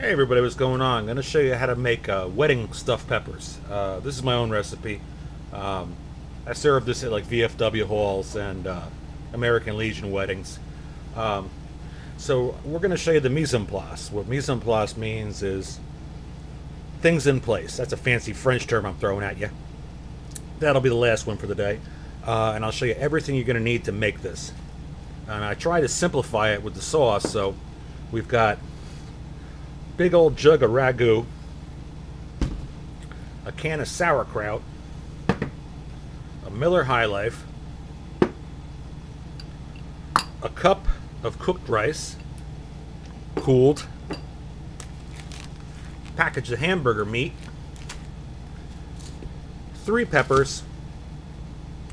Hey everybody, what's going on? I'm going to show you how to make wedding stuffed peppers. This is my own recipe. Um, I serve this at like VFW halls and American Legion weddings. Um, so we're going to show you the mise en place. What mise en place means is things in place. That's a fancy French term I'm throwing at you. That'll be the last one for the day. And I'll show you everything you're going to need to make this. And I try to simplify it with the sauce. So we've got big old jug of ragu, a can of sauerkraut, a Miller High Life, a cup of cooked rice, cooled, package of hamburger meat, 3 peppers,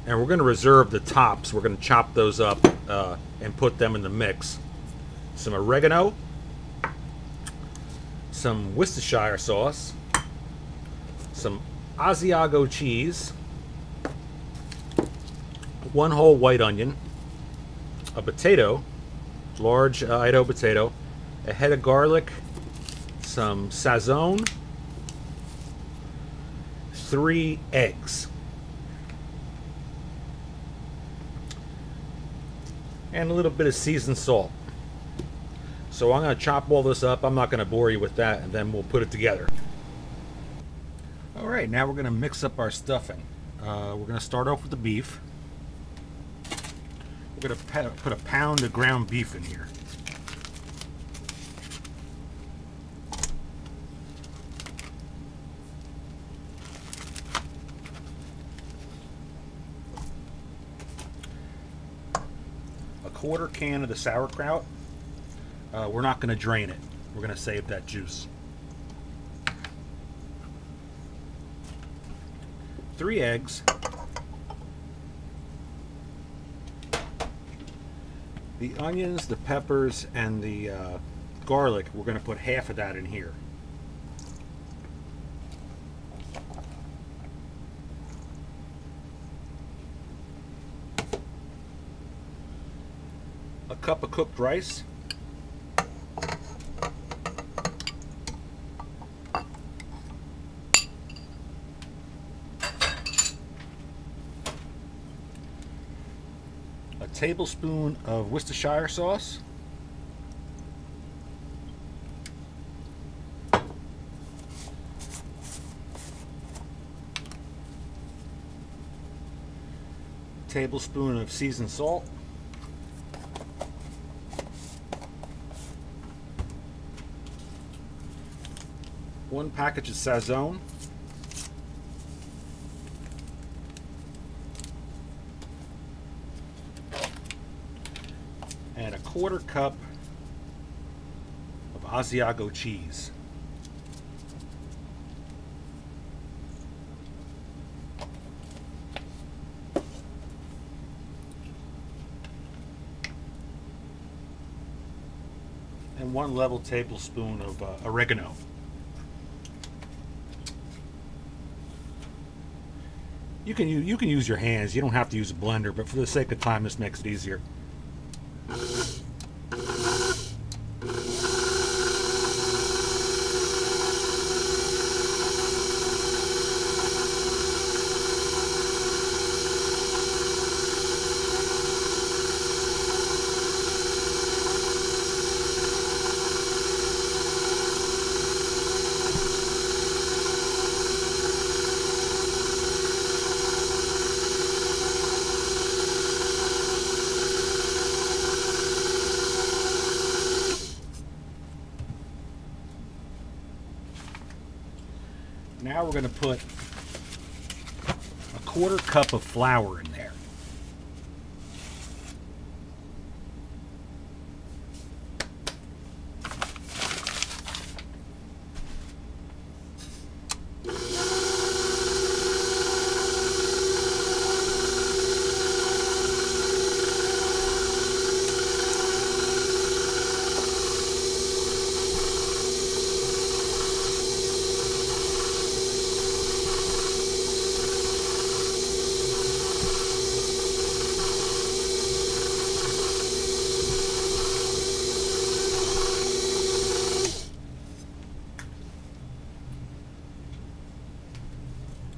and we're going to reserve the tops. We're going to chop those up and put them in the mix. Some oregano, some Worcestershire sauce, some Asiago cheese, 1 whole white onion, a potato, large Idaho potato, a head of garlic, some sazon, 3 eggs, and a little bit of seasoned salt. So I'm going to chop all this up. I'm not going to bore you with that, and then we'll put it together. Alright, now we're going to mix up our stuffing. We're going to start off with the beef. We're going to put a pound of ground beef in here. A 1/4 can of the sauerkraut. We're not going to drain it. We're going to save that juice. 3 eggs. The onions, the peppers, and the garlic, we're going to put half of that in here. A cup of cooked rice. A tablespoon of Worcestershire sauce, tablespoon of seasoned salt, one package of sazon, and a 1/4 cup of Asiago cheese. And 1 level tablespoon of oregano. You can use your hands. You don't have to use a blender, but for the sake of time, this makes it easier. Now we're going to put a 1/4 cup of flour in there.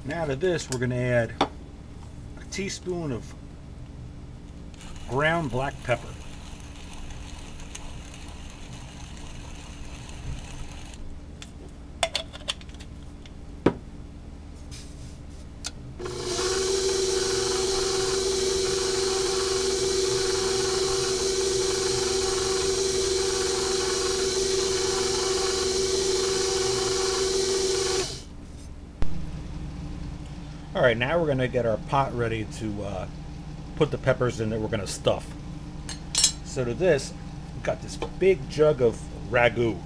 Now to this, we're going to add a teaspoon of ground black pepper. Alright, now we're going to get our pot ready to put the peppers in that we're going to stuff. So to this, we've got this big jug of ragu.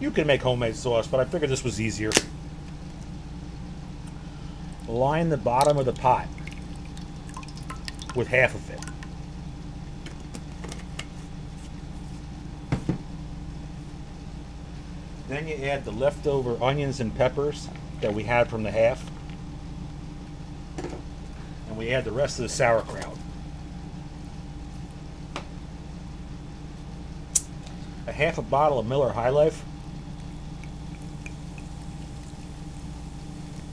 You can make homemade sauce, but I figured this was easier. Line the bottom of the pot with half of it. Then you add the leftover onions and peppers that we had from the half. And we add the rest of the sauerkraut. A half a bottle of Miller High Life.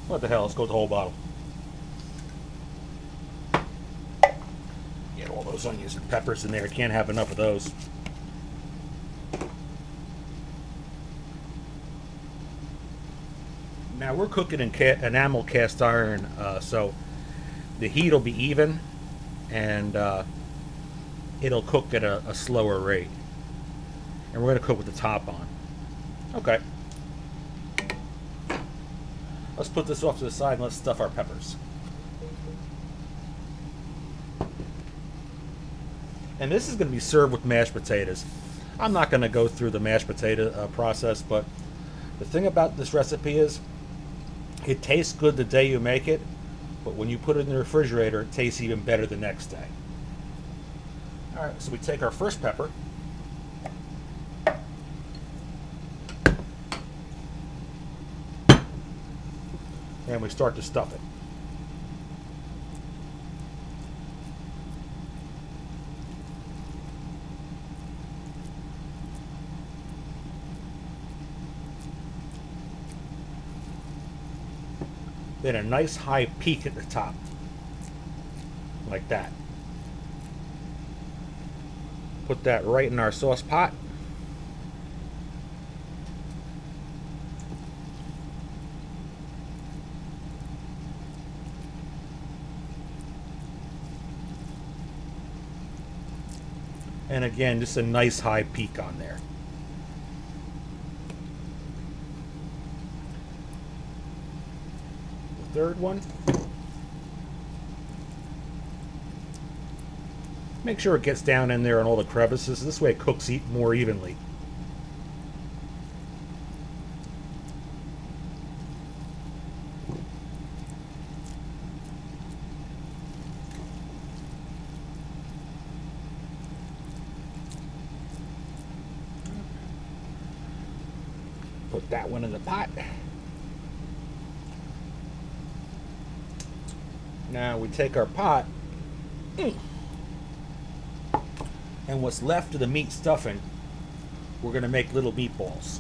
What the hell, let's go with the whole bottle. Get all those onions and peppers in there, can't have enough of those. Now we're cooking in enamel cast iron, so the heat will be even, and it'll cook at a slower rate. And we're going to cook with the top on. Okay. Let's put this off to the side and let's stuff our peppers. And this is going to be served with mashed potatoes. I'm not going to go through the mashed potato process, but the thing about this recipe is it tastes good the day you make it, but when you put it in the refrigerator, it tastes even better the next day. Alright, so we take our first pepper. And we start to stuff it. Then a nice high peak at the top, like that. Put that right in our sauce pot. And again, just a nice high peak on there. Third one. Make sure it gets down in there in all the crevices. This way it cooks more evenly. Put that one in the pot. Now we take our pot, and what's left of the meat stuffing, we're going to make little meatballs.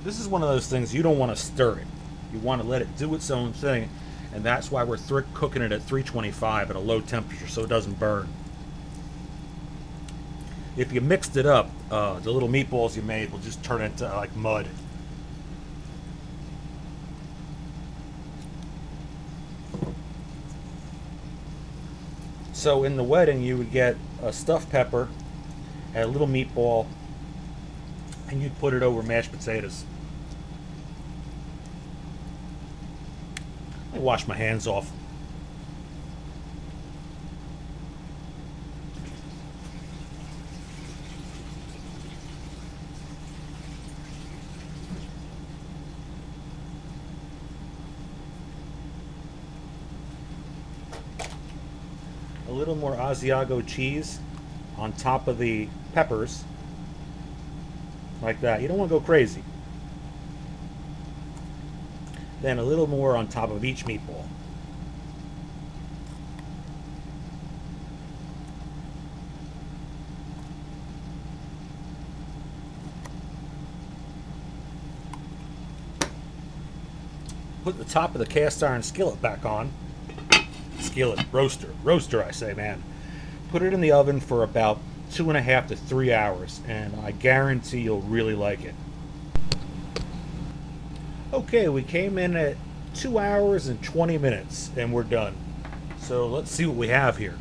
This is one of those things you don't want to stir it. You want to let it do its own thing, and that's why we're cooking it at 325 at a low temperature so it doesn't burn. If you mixed it up, the little meatballs you made will just turn into like mud. So in the wedding, you would get a stuffed pepper and a little meatball, and you'd put it over mashed potatoes. Let me wash my hands off. A little more Asiago cheese on top of the peppers, like that. You don't want to go crazy. Then a little more on top of each meatball. Put the top of the cast iron skillet back on. Skillet, roaster I say, man. Put it in the oven for about 2.5 to 3 hours, and I guarantee you'll really like it. Okay, we came in at 2 hours and 20 minutes, and we're done. So let's see what we have here.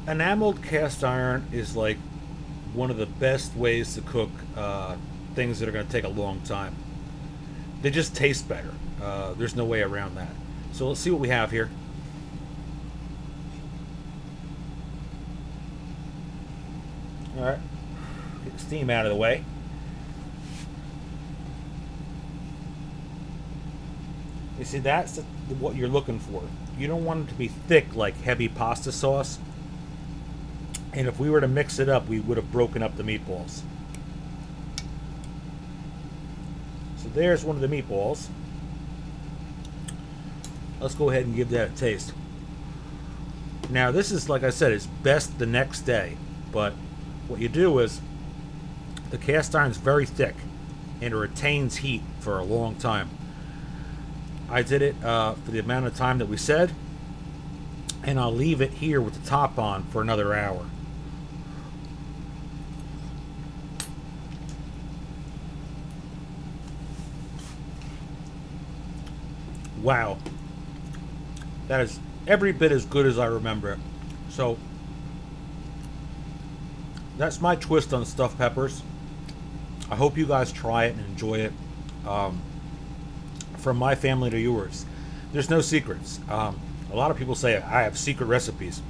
Enameled cast iron is like one of the best ways to cook things that are going to take a long time. They just taste better. There's no way around that. So let's see what we have here. Alright, get the steam out of the way. You see, that's what you're looking for. You don't want it to be thick like heavy pasta sauce. And if we were to mix it up, we would have broken up the meatballs. So there's one of the meatballs. Let's go ahead and give that a taste. Now this is, like I said, it's best the next day. But what you do is, the cast iron is very thick and it retains heat for a long time. I did it for the amount of time that we said, and I'll leave it here with the top on for another hour. Wow, that is every bit as good as I remember it. So that's my twist on stuffed peppers. I hope you guys try it and enjoy it. From my family to yours, there's no secrets. A lot of people say I have secret recipes.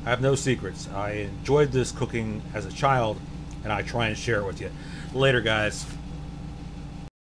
I have no secrets. I enjoyed this cooking as a child, and I try and share it with you. Later, guys.